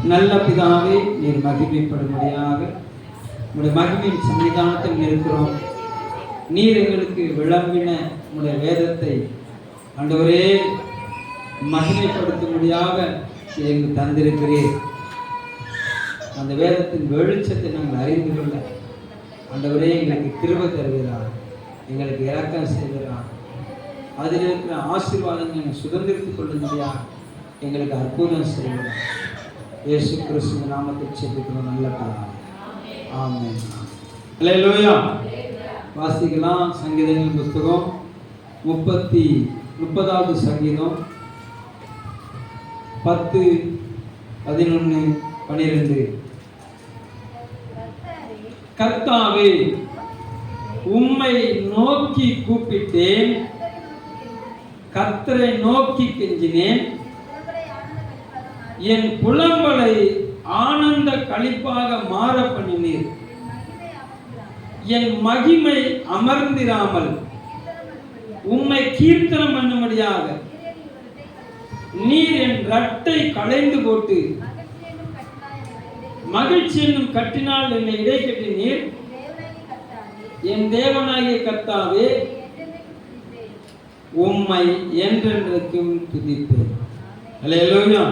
நல்ல பிதாவே, நீர் மகிமைப்படும்படியாக உங்களுடைய மகிமையின் சன்னிதானத்தில் இருக்கிறோம். நீர் எங்களுக்கு விளம்பின உங்களுடைய வேதத்தை ஆண்டவரே மகிமைப்படுத்தும்படியாக எங்களுக்கு தந்திருக்கிறீர். அந்த வேதத்தின் வெளிச்சத்தை நாங்கள் அறிந்து கொள்ள ஆண்டவரே எங்களுக்கு கிருபை தருகிறார், எங்களுக்கு இரக்கம் செய்கிறார். அதில் இருக்கிற ஆசீர்வாதங்களை சுதந்திரித்துக் கொள்ளும்படியாக எங்களுக்கு அற்புதம் செய்கிறார். இயேசு கிறிஸ்துவின் நாமத்தில் செபிக்கிறோம் நல்ல பிதாவே, ஆமென். அல்லேலூயா. வாசிக்கலாம். சங்கீதங்களின் புஸ்தகம் 30வது சங்கீதம் 10, 11, 12. கர்த்தாவே, உம்மை நோக்கி கூப்பிட்டேன், கர்த்தரை நோக்கி கெஞ்சினேன். என் புலம்பலை ஆனந்த களிப்பாக மாற பண்ணினீர். என் மகிமை அமர்ந்திராமல் உம்மை கீர்த்தனம் பண்ணும்படியாக நீர் என் ரட்டை களைந்து போட்டு மகிழ்ச்சி என்னும் கட்டினால் என்னை இடை கட்டினீர். என் தேவனாகிய கர்த்தாவே, உம்மை என்றென்றைக்கும் துதிப்பேன். அல்லேலூயா.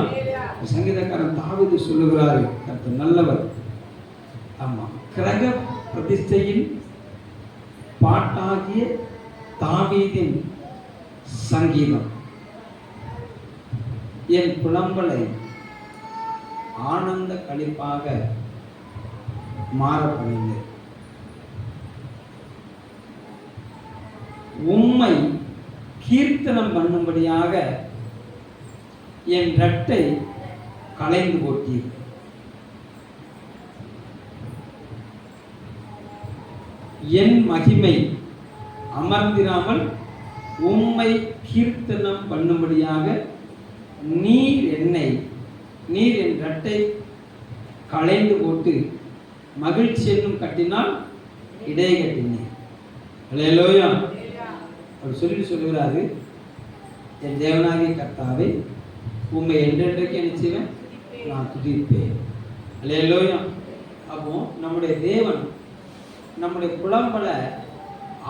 சங்கீதக்காரன் தாவீது சொல்லுகிறாரு, கர்த்தர் நல்லவர். ஆமா, கிரக பிரதிஷ்டையின் பாட்டாகிய தாவீதின் சங்கீதம். என் புலம்பலை ஆனந்த களிப்பாக மாற பண்ணினேன். உம்மை கீர்த்தனம் பண்ணும்படியாக என் ரட்டை களைந்து போட்டீர். என் மகிமை அமர்ந்திராமல் உம்மை கீர்த்தனம் பண்ணும்படியாக நீர் என் ரட்டை களைந்து போட்டு மகிழ்ச்சி என்னும் கட்டினால் இடை கட்டினேன். அல்லேலூயா. அவர் சொல்லுகிறாரு, என் தேவனாகிய கர்த்தாவே, உம்மை என்றென்றைக்கு என்ன செய்வேன்? நான் துதிப்பேன். அல்லேலூயா. அப்போ நம்முடைய தேவன் நம்முடைய புலம்பலை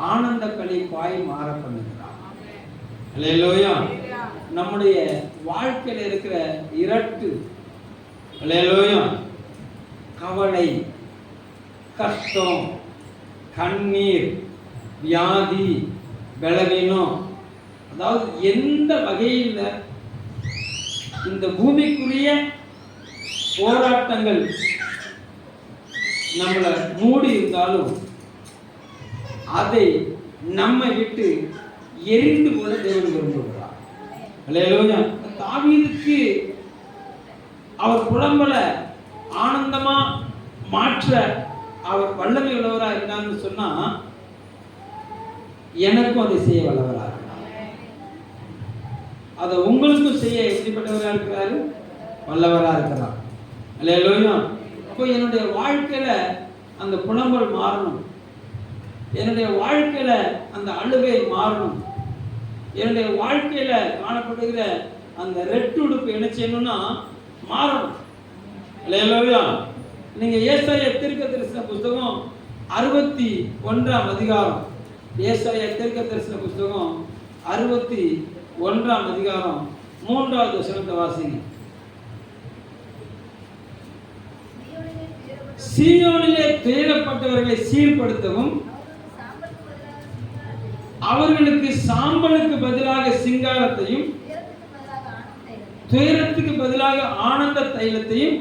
ஆனந்த களிப்பாய் மாற பண்ணுகிறார். அல்லேலூயா. நம்முடைய வாழ்க்கையில் இருக்கிற இரட்டு, அல்லேலூயா, கவலை, கஷ்டம், கண்ணீர், வியாதி, பலவீனம், அதாவது எந்த வகையில் இந்த பூமிக்குரிய போராட்டங்கள் நம்மளை மூடி இருந்தாலும் அதை நம்மை விட்டு எரிந்து கொள்ள தேவன் விரும்புகிறார். அல்லேலூயா. தாவீதுக்கு அவர் புலம்பலை ஆனந்தமா மாற்ற அவர் வல்லமை உள்ளவராக இருந்தான்னு சொன்னா, எனக்கும் அதை செய்ய வல்லவராக இருக்கிறார். அதை உங்களுக்கும் செய்ய எப்படிப்பட்டவராக இருக்கிறாரு? வல்லவராக இருக்கிறார். அல்லேலூயா. அப்போ என்னுடைய வாழ்க்கையில அந்த புலம்பல் மாறணும், என்னுடைய வாழ்க்கையில அந்த அழுகை மாறணும், என்னுடைய வாழ்க்கையில காணப்படுகிற அந்த ரெட்டுடுப்பு என்ன செய்யணும்னா மாறணும். அல்லேலூயா. நீங்க ஏசாயா தீர்க்கதரிசன புஸ்தகம் 61ஆம் அதிகாரம், ஏசாயா தீர்க்கதரிசன புஸ்தகம் 61ஆம் அதிகாரம் 3வது வசனத்தை வாசிங்க. சீயோனிலே துயரப்பட்டவர்களை சீர்படுத்தவும் அவர்களுக்கு சாம்பலுக்கு பதிலாக சிங்காரத்தையும் துயரத்துக்கு பதிலாக ஆனந்த தைலத்தையும்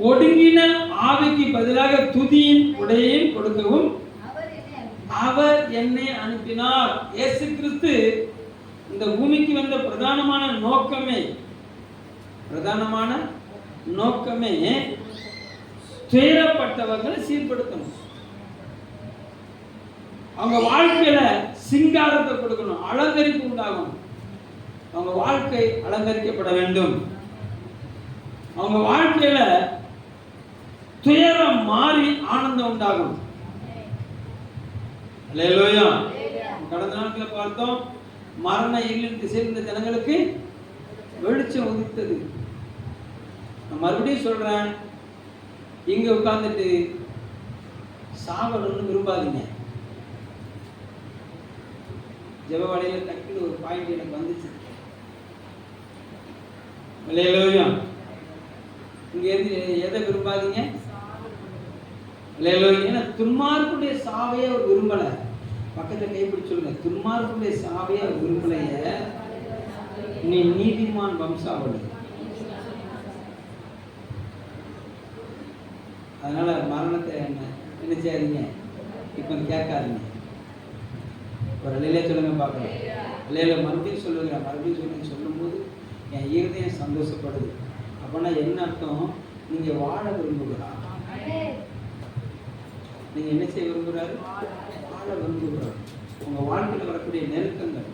ஒடுங்கின ஆவிக்கு பதிலாக துதியின் உடையையும் கொடுக்கவும் அவர் என்னை அனுப்பினார். இயேசு கிறிஸ்து இந்த பூமிக்கு வந்த பிரதானமான நோக்கமே துயரப்பட்டவர்களை சீர்படுத்தணும், அவங்க வாழ்க்கையில சிங்காரத்தை கொடுக்கணும், அலங்கரிப்பு உண்டாகும். அவங்க வாழ்க்கை அலங்கரிக்கப்பட வேண்டும். அவங்க வாழ்க்கையில துயரம் மாறி ஆனந்தம் உண்டாகும். அல்லேலூயா. கடந்த நாட்களில் பார்த்தோம், மரண இருளின் திசையில் இருந்த ஜனங்களுக்கு வெளிச்சம் உதித்தது. நான் மறுபடியும் சொல்றேன், இங்க உட்கார்ந்துட்டு சாவணும்னு விரும்பாதீங்க. ஜெபவாடையில டக்குனு ஒரு பாயிண்ட் எனக்கு வந்துச்சு. அல்லேலூயா. இங்க இருந்து எதை விரும்பாதீங்க? அல்லேலூயா. ஏன்னா துன்மார்க்குடைய சாவையை அவர் விரும்பல. பக்கத்துல கைப்பிடி சொல்லுங்க, துன்மார்க்குடைய சாவையை அவர் விரும்பலைய, நீ நீதிமான் வம்சாவளி. அதனால மரணத்தை என்ன செய்யாதீங்க, இப்ப கேட்காதீங்க. ஒரு அலையிலே சொல்லுங்க பார்க்கலாம். அலையில மறுபடியும் சொல்லுகிறேன், மறுபடியும் சொல்லுங்க. சொல்லும்போது என் இருதயம் சந்தோஷப்படுது. அப்படின்னா என்ன அர்த்தம்? நீங்க வாழ விரும்புகிறார். நீங்க என்ன செய்ய விரும்புகிறாரு? வாழ விரும்புகிறார். உங்க வாழ்க்கையில் வரக்கூடிய நெருக்கங்கள்,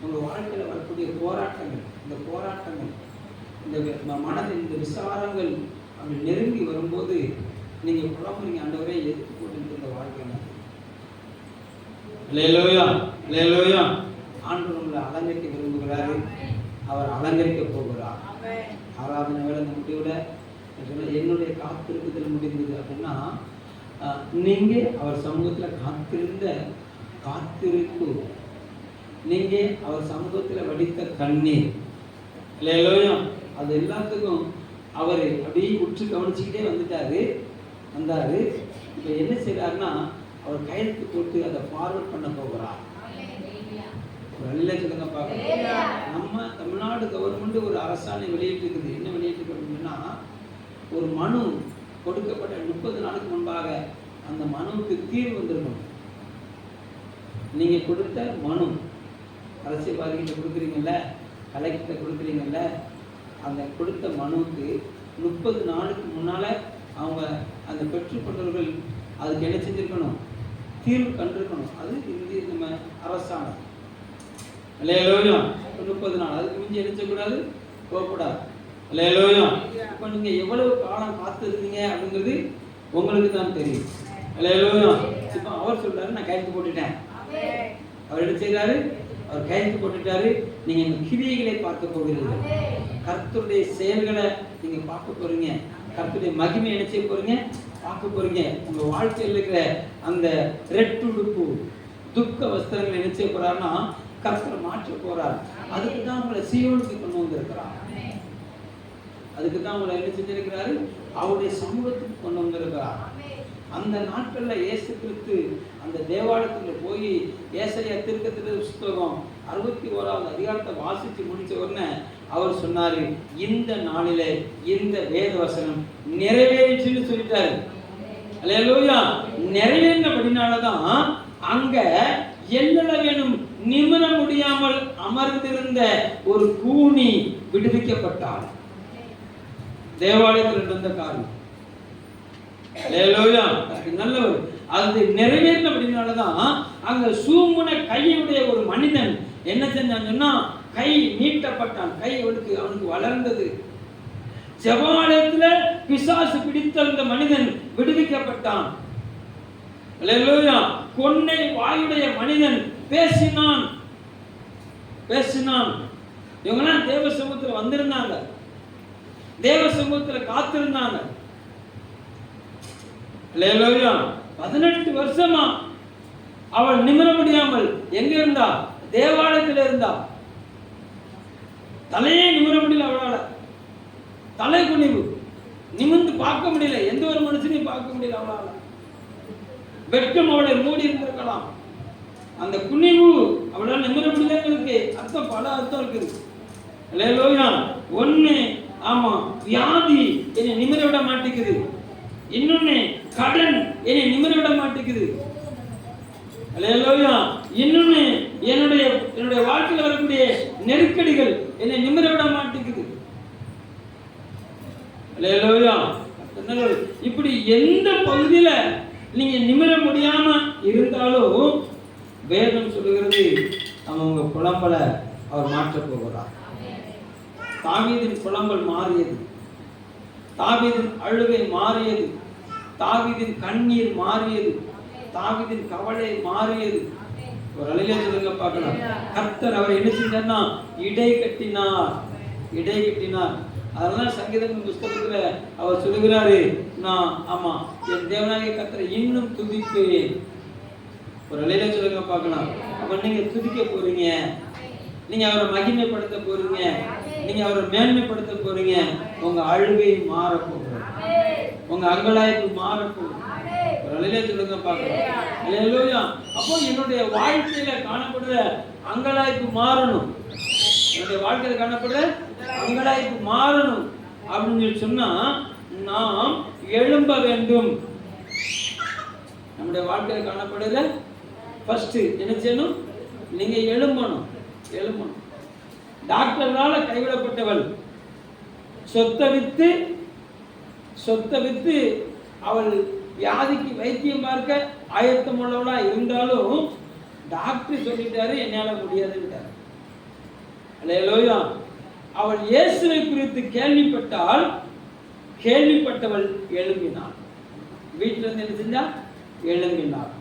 உங்க வாழ்க்கையில் வரக்கூடிய போராட்டங்கள், இந்த போராட்டங்கள், இந்த மனதின் இந்த விசாரங்கள் அப்படி நெருங்கி வரும்போது நீங்க புலம்புறீங்க, ஆண்டவரே எதுக்கு போட்டு இந்த வாழ்க்கை. அல்லேலூயா, அல்லேலூயா. ஆண்டவர் உங்களை அலங்கரிக்க விரும்புகிறாரு, அவர் அலங்கரிக்க போகிறார். ஆராதனை வேலை முடிவுல என்னுடைய காத்திருக்குதல் முடிந்தது அப்படின்னா, நீங்க அவர் சமூகத்துல காத்திருந்த காத்திருப்பு, நீங்க அவர் சமூகத்துல வடித்த கண்ணீர், அல்லேலூயா, அது எல்லாத்துக்கும் அவர் அப்படியே உற்று கவனிச்சுக்கிட்டே வந்தாரு. இப்ப என்ன செய்யறாருன்னா, அவர் கையெழுத்து போட்டு அதை ஃபார்வர்ட் பண்ண போகிறார். சொல்லுங்க பார்க்கலாம். நம்ம தமிழ்நாடு கவர்மெண்ட் ஒரு அரசாணை வெளியிட்டிருக்குது. என்ன வெளியிட்டிருக்குன்னா, ஒரு மனு கொடுக்கப்பட்ட 30 நாளுக்கு முன்பாக அந்த மனுவுக்கு தீர்வு வந்திருக்கணும். நீங்க கொடுத்த மனு அரசியல்வாதிகிட்ட கொடுக்குறீங்கல்ல, கலெக்டர்கிட்ட கொடுக்குறீங்கல்ல, அந்த கொடுத்த மனுவுக்கு 30 நாளுக்கு முன்னால அவங்க அந்த பெற்றுக்கொண்டவர்கள் அதுக்கு என்ன செஞ்சிருக்கணும்? தீர்வு கண்டிருக்கணும். அது இந்திய நம்ம அரசாணை. அல்லேலூயா. 30 நாள், அதுக்கு மிஞ்சி எடுக்கக்கூடாது, போகக்கூடாது. அல்லேலூயா. இப்போ நீங்க எவ்வளவு காலம் காத்திருந்தீங்க அப்படிங்கிறது உங்களுக்கு தான் தெரியும். அல்லேலூயா. இப்போ அவர் சொல்றாரு, நான் கையெழுத்து போட்டுட்டேன். அவர் என்ன செய்யறாரு? அவர் கையெழுத்து போட்டுட்டாரு. நீங்க இந்த கிரியைகளை பார்க்க போகிறீர்கள், கர்த்தருடைய செயல்களை நீங்க பார்க்க போறீங்க, கர்த்தருடைய மகிமை என்ன செய்ய போறீங்க? பார்க்க போறீங்க. உங்க வாழ்க்கையில் இருக்கிற அந்த ரெட்டுடுப்பு துக்க வஸ்திரங்களை என்ன செய்ய போறாருன்னா, கர்த்தர் மாற்ற போறார். அதுக்கு தான் உங்களை சீயோனுக்கு கொண்டு வந்திருக்கிறார். அதுக்கு தான் உங்களை என்ன செஞ்சிருக்கிறாரு? அவருடைய சமூகத்துக்கு கொண்டு வந்திருக்கிறார். அந்த நாட்கள்ல இயேசு கிறிஸ்து அந்த தேவாலயத்துல போய் ஏசாயா தீர்க்கதரிசி புத்தகம் 61வது அதிகாரத்தை வாசிச்சு முடிச்ச உடனே அவர் சொன்னாரு, இந்த நாளிலே இந்த வேத வசனம் நிறைவேறிச்சுன்னு சொல்லிட்டாரு. அல்லேலூயா. நிறைவேறினபடினாலதான் அங்க என்ன வேணும், நிமிர முடியாமல் அமர்ந்திருந்த ஒரு கூனி விடுவிக்கப்பட்டார். தேவாலயத்தில் இருந்த காரியம். அல்லேலூயா. நல்லவர். அது நிறைவேறினபடினாலதான் அங்க சூமுன கையுடைய ஒரு மனிதன் என்ன செஞ்சான்னா, கை நீட்டப்பட்டான். கை அவனுக்கு வளர்ந்தது. ஜெபாலயத்துல பிசாசு பிடித்த அந்த மனிதன் விடுவிக்கப்பட்டான். அல்லேலூயா. கொன்னை வாயுடைய மனிதன் பேசினான். இவங்கெல்லாம் தேவ சமூகத்துல வந்திருந்தாங்க, தேவ சமூகத்துல காத்திருந்தாங்க. அல்லேலூயா. 18 வருஷமா அவள் நிமிர முடியாமல் எங்க இருந்தா? தேவாலயத்தில் இருந்தா. தலையே நிமிர முடியல அவளால. தலை குனிவு, நிமிர்ந்து பார்க்க முடியல, எந்த ஒரு மனுஷனையும் பார்க்க முடியல அவளால. வெட்கம் அவளை மூடி இருந்திருக்கலாம். அந்த குனிவு அவளால் நிமிர முடியலங்களுக்கு அர்த்தம், பல அர்த்தம் இருக்குது. அல்லேலூயா. ஒண்ணு, ஆமா, வியாதி என்னை நிமிர விட மாட்டேங்குது. இன்னொன்னு, கடன் என்னை நிமிர விட மாட்டேங்குது. அல்லேலூயா. இன்னொன்னு, என்னுடைய வாழ்க்கையில் வரக்கூடிய நெருக்கடிகள் என்னை நிமிர விட மாட்டேங்குது. அல்லேலூயா. இப்படி எந்த பகுதியில நீங்க நிமிர முடியாம இருந்தாலும் வேதம் சொல்லுகிறது, அவங்க புலம்பல அவர் மாற்ற போகிறார். தாவீதின் புலம்பல் மாறியது, தாவீதின் அழுகை மாறியது, தாவீதின் கண்ணீர் மாறியது, தாவீதின் கவலை மாறியது. ஒரு அலையில சொல்லுங்க பார்க்கலாம். கர்த்தர் அவரை என்ன செஞ்சார்னா, இடை கட்டினார். அதனால சங்கீதத்தின் புஸ்தகத்துல அவர் சொல்லுகிறாரு, நான் ஆமா என் தேவனாகிய கர்த்தரை இன்னும் துதிப்பேன். ஒரு அலையில சொல்லுங்க பார்க்கலாம். அப்ப நீங்க துதிக்க போறீங்க, நீங்க அவரை மகிமைப்படுத்த போறீங்க, நீங்க அவரை மேன்மைப்படுத்த போறீங்க. உங்க அழுகை மாற போகுது, உங்க அங்கலாய்ப்பு மாற போகுது. ஒரு அலையில சொல்லுங்க பார்க்கலாம். அல்லேலூயா. அப்போ என்னுடைய வாழ்க்கையில காணப்படுற அங்கலாய்ப்பு மாறணும், என்னுடைய வாழ்க்கையில காணப்படுற அங்கலாய்ப்பு மாறணும் அப்படின்னு சொன்னா நாம் எழும்ப வேண்டும். நம்முடைய வாழ்க்கையில காணப்படுற ஃபர்ஸ்ட் என்ன செய்யணும்? நீங்க எழும்பணும். டாக்டரால கைவிடப்பட்டவள் சொத்தை வித்து அவள் வியாதிக்கு வைத்தியம் பார்க்க ஆயத்தம் உள்ளவளா இருந்தாலும் டாக்டர் சொல்லிட்டாரு என்னால முடியாதுன்றார். அல்லேலூயா. அவள் இயேசுவை குறித்து கேள்விப்பட்டவள் எழும்பினாள். வீட்டில இருந்து என்ன செஞ்சா? எழும்பினாள்.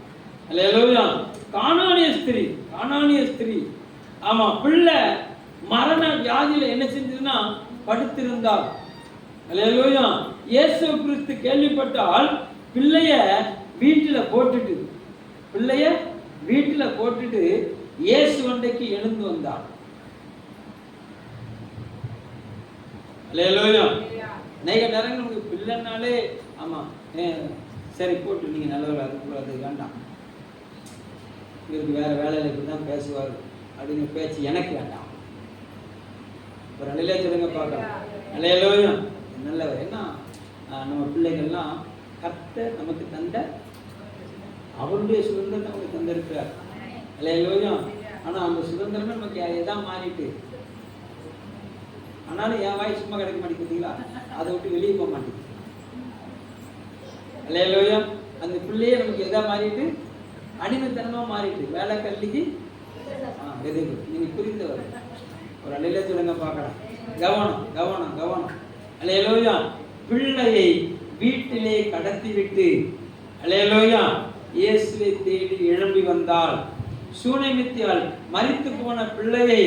அல்லேலூயா. கானானிய ஸ்திரீ ஆமா பிள்ளை மரண வியாதியில என்ன செஞ்சதுன்னா படுத்திருந்தாள். அல்லேலூயா. இயேசுவை குறித்து கேள்விப்பட்டால் பிள்ளைய வீட்டுல போட்டுட்டு இயேசு வண்டைக்கு எழுந்து வந்தாள். அல்லேலூயா. அநேக நேரங்கள் உங்களுக்கு பிள்ளைனாலே ஆமா சரி போட்டு நீங்க நல்லவர்களா இருக்கக்கூடாது, வேண்டாம், இவருக்கு வேற வேலையில இப்படிதான் பேசுவார் அப்படிங்கிற பேச்சு எனக்கு வேண்டாம். ஒரு அலையில சொல்லுங்க பார்க்கலாம். அல்லேலூயா. நல்லவர். என்ன நம்ம பிள்ளைகள்லாம் கர்த்தர் நமக்கு தந்த அவருடைய சுதந்திரத்தை நமக்கு தந்திருக்கிறார். அல்லேலூயா. ஆனா அந்த சுதந்திரமே நமக்கு எதான் மாறிட்டு, ஆனாலும் என் வாய் சும்மா கிடைக்க மாட்டேங்குதுங்களா, அதை விட்டு வெளியே போக மாட்டேங்குது. அல்லேலூயா. அந்த பிள்ளையே நமக்கு எதா மாறிட்டு, அடிமைத்தனமா மாறிட்டு, வேலை கல்விக்கு நீங்க புரிந்தவர். ஒரு அலையில சொல்லுங்க பார்க்கலாம். கவனம். அல்லேலூயா. பிள்ளையை வீட்டிலே கடத்தி விட்டு அல்லேலூயா இயேசுவை தேடி எழும்பி வந்தாள். சூனேமித்தியால் மரித்து போன பிள்ளையை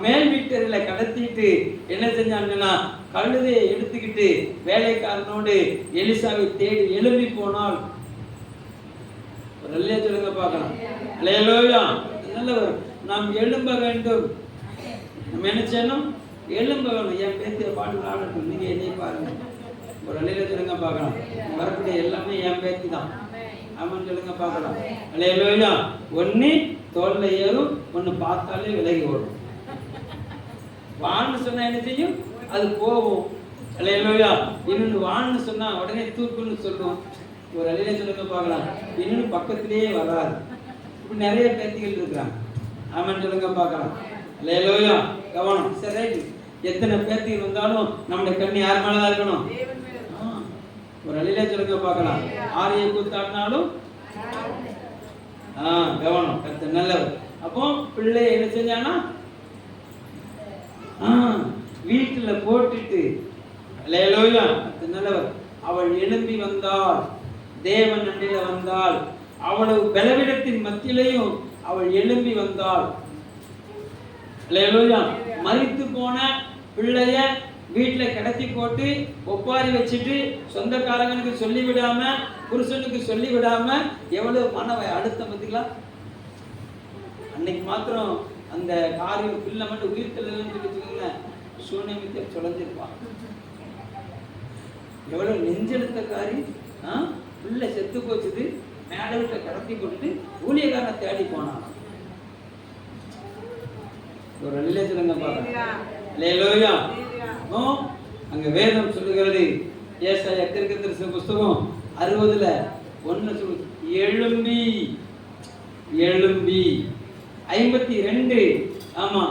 மேல் வீட்டில கடத்திட்டு என்ன செஞ்சாங்கன்னா கழுதையை எடுத்துக்கிட்டு வேலைக்காரனோடு எலிசாவை தேடி எழும்பி போனாள். ஒரு அல்லேலூயா சொல்லுங்க பார்க்கலாம். அல்லேலூயா. நல்லவர். நாம் எழும்ப வேண்டும். நம்ம என்ன செய்யணும்? எழும்ப வேணும். என் பேத்திய பாட்டு ஆடட்டும், நீங்க என்னை பாருங்க. ஒரு அல்லேலூயா சொல்லுங்க பார்க்கலாம். வரக்கூடிய எல்லாமே என் பேத்தி தான். ஆமான்னு சொல்லுங்க பார்க்கலாம். அல்லேலூயா. ஒன்னு தோல்ல ஏறும், ஒன்னு பார்த்தாலே விலகி ஓடும். வான்னு சொன்னா என்ன செய்யும்? அது போகும். அல்லேலூயா. இன்னொன்னு வான்னு சொன்னா உடனே தூக்குன்னு சொல்லும். ஒரு அல்லேலூயா சொல்லுங்க பார்க்கலாம். இன்னொன்னு பக்கத்திலேயே வராது. இப்படி நிறைய பேத்திகள் இருக்கிறாங்க. ஆமான்னு சொல்லுங்க பார்க்கலாம். அல்லேலூயா. கவனம். சரி, எத்தனை பேத்திகள் வந்தாலும் நம்முடைய கண்ணு யார் மேலதான் இருக்கணும்? ஒரு அல்லேலூயா சொல்லுங்க பார்க்கலாம். ஆரிய கூத்தாடினாலும் கவனம். கர்த்தர் நல்லவர். அப்போ பிள்ளை என்ன செஞ்சானா வீட்டுல போட்டுட்டு அல்லேலூயா கர்த்தர் நல்லவர். அவள் எழும்பி வந்தாள், தேவன் அண்டையில வந்தாள். அவ்வளவு பலவீனத்தின் மத்தியிலையும் அவள் எழும்பி வந்தாள். அல்லேலூயா. மரித்து போன பிள்ளைய வீட்டுல கடத்தி போட்டு ஒப்பாரி வச்சுட்டு சொந்தக்காரங்களுக்கு சொல்லிவிடாம, புருஷனுக்கு சொல்லிவிடாம எவ்வளவு மன அழுத்தம் பார்த்தீங்களா? அன்னைக்கு மாத்திரம் அந்த காரியம் பிள்ளை மட்டும் உயிர் தெரியலன்னு சொல்லி சூனேமித்திய சுழஞ்சிருப்பான். எவ்வளவு நெஞ்செழுத்த காரி. பிள்ளை செத்து போச்சுது, மேல வீட்டை கடத்தி கொண்டு ஊழியக்காரனை தேடி போனான். ஒரு அல்லேலூயா சொல்லுங்க பார்க்கலாம். அல்லேலூயா. அங்க வேதம் சொல்லுகிறது, ஏசாயா தீர்க்கதரிசி புஸ்தகம் 60:1 சொல்லுது, எழும்பி 52 ஆமா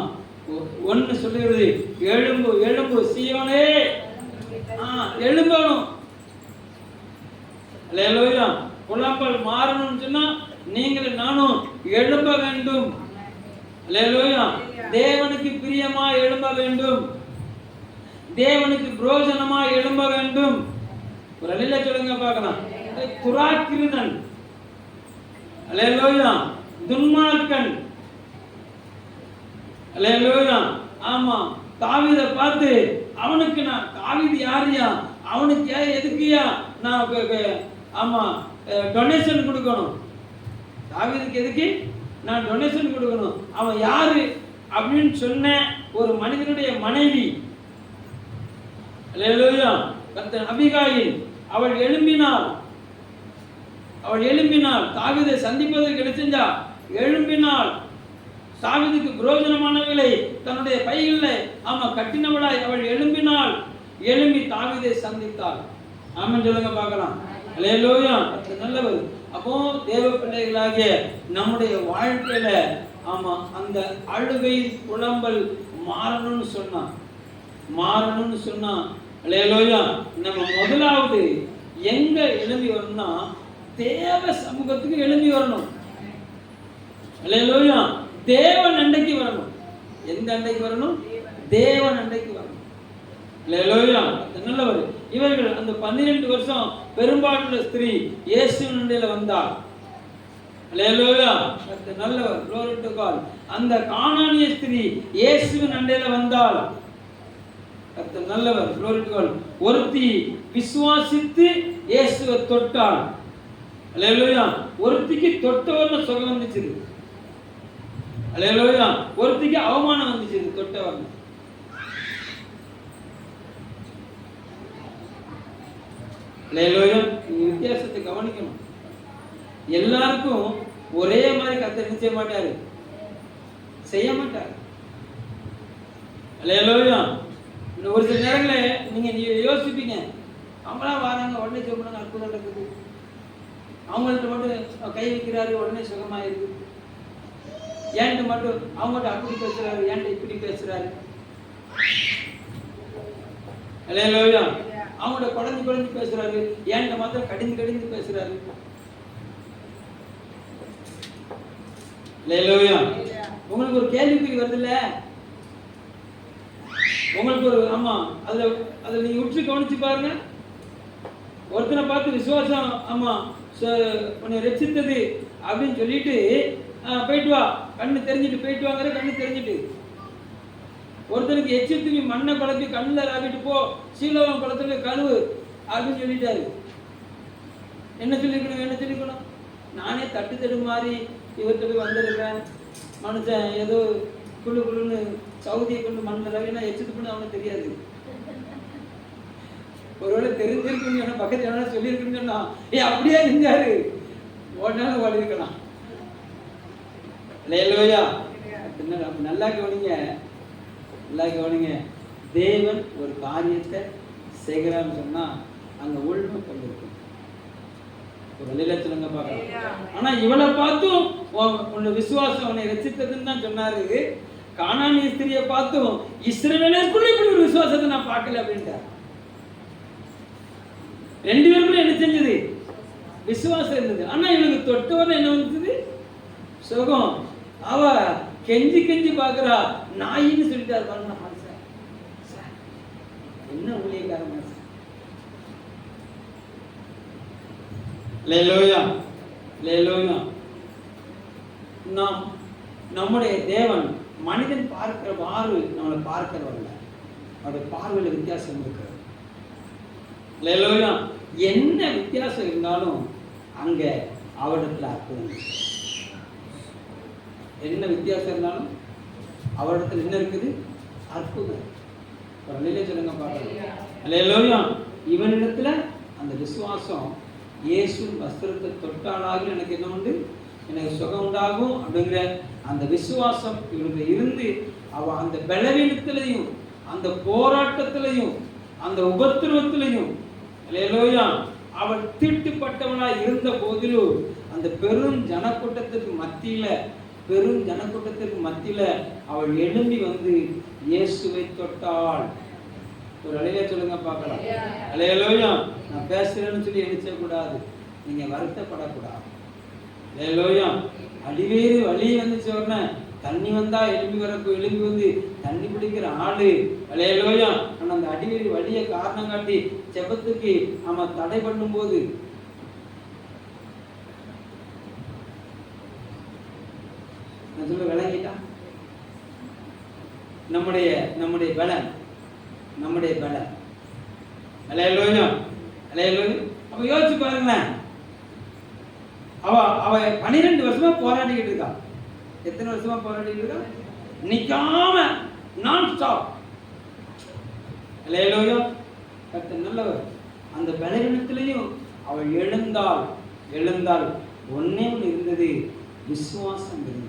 1 சொல்லுகிறது, எழும்பு சீயோனே, எழும்பணும். அல்லேலூயா. புலம்பல் மாறணும்னு சொன்னா நீங்கள் நானும் எழும்ப வேண்டும். அல்லேலூயா. தேவனுக்கு பிரியமா எழும்ப வேண்டும், தேவனுக்கு பிரயோஜனமா எழும்ப வேண்டும். ஒரு அல்லேலூயா சொல்லுங்க பார்க்கலாம். துராக்கிருதன், அல்லேலூயா, துன்மார்க்கன், அல்லேலூயா, ஆமா தாவீதை பார்த்து, அவனுக்கு நான் தாவீது யாரையா, அவனுக்கு எதுக்குயா நான் ஆமா டொனேஷன் கொடுக்கணும், தாவீதுக்கு எதுக்கு நான் டொனேஷன் கொடுக்கணும், அவன் யாரு அப்படின்னு சொன்ன ஒரு மனிதனுடைய மனைவி அல்லேலூயா அபிகாயில், அவள் எழும்பினாள் தாவீதை சந்திப்பதற்கு என்ன செஞ்சா, எழும்பினாள். தாவீதுக்கு பிரயோஜனமானவளை தன்னுடைய பைகளில் கட்டினவளாய் அவள் எழும்பினாள். எழும்பி தாவீதை சந்தித்தாள். ஆமென் சொல்லுங்க பார்க்கலாம். அல்லேலூயா. நல்லவர். அப்போ தேவ பிள்ளைகளாகிய நம்முடைய வாழ்க்கையில அந்த அழுகை புலம்பல் மாறணும்னு சொன்னா அல்லேலூயா, நம்ம முதலாவது எங்க எழும்பி வரணும்னா தேவ சமூகத்துக்கு எழும்பி வரணும். அல்லேலூயா. தேவன் அண்டைக்கு வரணும். எந்த அண்டைக்கு வரணும்? தேவன் அண்டைக்கு வரணும். அல்லேலூயா. நல்லவர். இவர்கள் அந்த 12 வருஷம் பெரும்பாலுள்ள ஸ்திரீ இயேசுவின் அண்டையில வந்தார். அல்லேலூயா. நல்லவர். glory to God. அந்த கானானிய ஸ்திரீ இயேசுவின் அண்டையில வந்தாள். நல்லவர். glory to God. ஒருத்தி விசுவாசித்து இயேசுவை தொட்டாள். அல்லேலூயா. ஒருத்திக்கு தொட்டவர்னு சுகம் வந்துச்சு. அல்லேலூயா. ஒருத்திக்கு அவமானம் வந்துச்சு தொட்டவர். அல்லேலூயா. நீங்க வித்தியாசத்தை கவனிக்கணும். எல்லாருக்கும் ஒரே மாதிரி கர்த்தர் செய்ய மாட்டாரு, செய்ய மாட்டாரு. அல்லேலூயா. ஒரு சில நேரங்களில் நீங்க யோசிப்பீங்க, அவங்களா வராங்க உடனே சொல்றாங்க அற்புதம் நடக்குது, அவங்கள்ட்ட மட்டும் கை வைக்கிறாரு உடனே சுகமாயிருது, ஏன்ட்டு மட்டும் அவங்கள்ட்ட அப்படி பேசுறாரு ஏன்ட்டு இப்படி பேசுறாரு. அல்லேலூயா. அவங்களோட குழந்தை பேசுறாரு, ஏன்ட்ட மாத்திரம் கடிந்து பேசுறாரு. அல்லேலூயா. உங்களுக்கு ஒரு கேள்விக்குறி வருது இல்ல, உங்களுக்கு ஒரு அதுல நீங்க உற்று கவனிச்சு பாருங்க. ஒருத்தனை பார்த்து விசுவாசம் உன்னை ரட்சித்தது அப்படின்னு சொல்லிட்டு போயிட்டு வா, கண்ணு தெரிஞ்சிட்டு போயிட்டு வாங்குற, கண்ணு தெரிஞ்சிட்டு. ஒருத்தனுக்கு எச்சில் மண்ணை குழப்பி கண்ணில் ராவிட்டு போ, சீலவம் குளத்துல கழுவு அப்படின்னு சொல்லிட்டாரு. என்ன சொல்லிக்கணும்? நானே தட்டு மாதிரி இவர்கிட்ட வந்திருக்கேன், மனுஷன் ஏதோ குழுன்னு சவுதியை கொண்டு மண்ணில் ரவினா எச்சிட்டு அவனுக்கு தெரியாது. ஒருவேளை தெரிஞ்சிருக்குன்னு சொன்னா, பக்கத்து எவனா சொல்லியிருக்குன்னு சொன்னா அப்படியே இருந்தாரு, ஓடினாலும் ஓடி இருக்கலாம். அல்லேலூயா. நல்லா கவனிங்க. தேவன் ஒரு காரியத்தை செய்கிறான்னு சொன்னா அங்க உள்நோக்கம் இருக்கும். வெளியில பார்க்கலாம். ஆனா இவளை பார்த்தும் உன்னை விசுவாசம் உன்னை ரட்சித்ததுன்னு தான் சொன்னாரு. கானானிய ஸ்திரியை பார்த்தும் இஸ்ரவேலருக்குள்ள இப்படி ஒரு விசுவாசத்தை நான் பார்க்கல அப்படின்ட்டார். ரெண்டு பேருக்குள்ள என்ன செஞ்சது? விசுவாசம் இருந்தது. ஆனா இவனுக்கு தொட்டவரை என்ன வந்தது? சுகம். அவ கெஞ்சி பாக்குறா, நாயின்னு சொல்லிட்டாரு பாருங்க மனுஷன். என்ன ஊழியக்கார மனுஷன். அல்லேலூயா. நம்முடைய தேவன் மனிதன் பார்க்கிறவாறு நம்மளை பார்க்கிறவல்ல, அவருடைய பார்வையில வித்தியாசம் இருக்கிறது. அல்லேலூயா. என்ன வித்தியாசம் இருந்தாலும் அங்க அவரிடத்துல அற்புதம். என்ன வித்தியாசம் இருந்தாலும் அவரிடத்துல என்ன இருக்குது? அற்புதம். சொல்லுங்க பார்க்கலாம். அல்லேலூயா. இவனிடத்துல அந்த விசுவாசம், இயேசு வஸ்திரத்தை தொட்டாலாக எனக்கு என்ன உண்டு, எனக்கு சுகம் உண்டாகும் அப்படிங்கிற அந்த விசுவாசம் இவனுக்கு இருந்து அவ அந்த பலவீனத்திலையும் அந்த போராட்டத்திலையும் அந்த உபத்திரவத்திலையும் அல்லேலூயா அவள் தீட்டுப்பட்டவனாய் இருந்த போதிலும் அந்த பெரும் ஜனக்கூட்டத்திற்கு மத்தியில அவள் எழும்பி வந்து இயேசுவை தொட்டாள். ஒரு அலையில சொல்லுங்க பார்க்கலாம். அல்லேலூயா. நான் பேசுறேன்னு சொல்லி நினைச்ச கூடாது, நீங்க வருத்தப்படக்கூடாது. அல்லேலூயா. அடிவேறு வழி வந்துச்சு உடனே தண்ணி வந்தா எழும்பி வந்து தண்ணி பிடிக்கிற ஆளு. அல்லேலூயா. ஆனா அந்த அடிவேறு வழியை காரணம் காட்டி ஜெபத்துக்கு தடை பண்ணும் போது நான் சொல்ல விளங்கிட்டான். நம்முடைய நம்முடைய பலன், நம்முடைய பலன். அல்லேலூயா, அல்லேலூயா. அப்ப யோசிச்சு பாருங்களேன், அவ 12 வருஷமா போராடிக்கிட்டு இருக்கா. எத்தனை வருஷமா போராடிக்கிட்டு இருக்கா? நிக்காம, நான் ஸ்டாப். அல்லேலூயா. கர்த்தர் நல்லவர். அந்த பலவீனத்திலையும் அவள் எழுந்தாள். ஒன்னே ஒன்று இருந்தது, விசுவாசம் இருந்தது.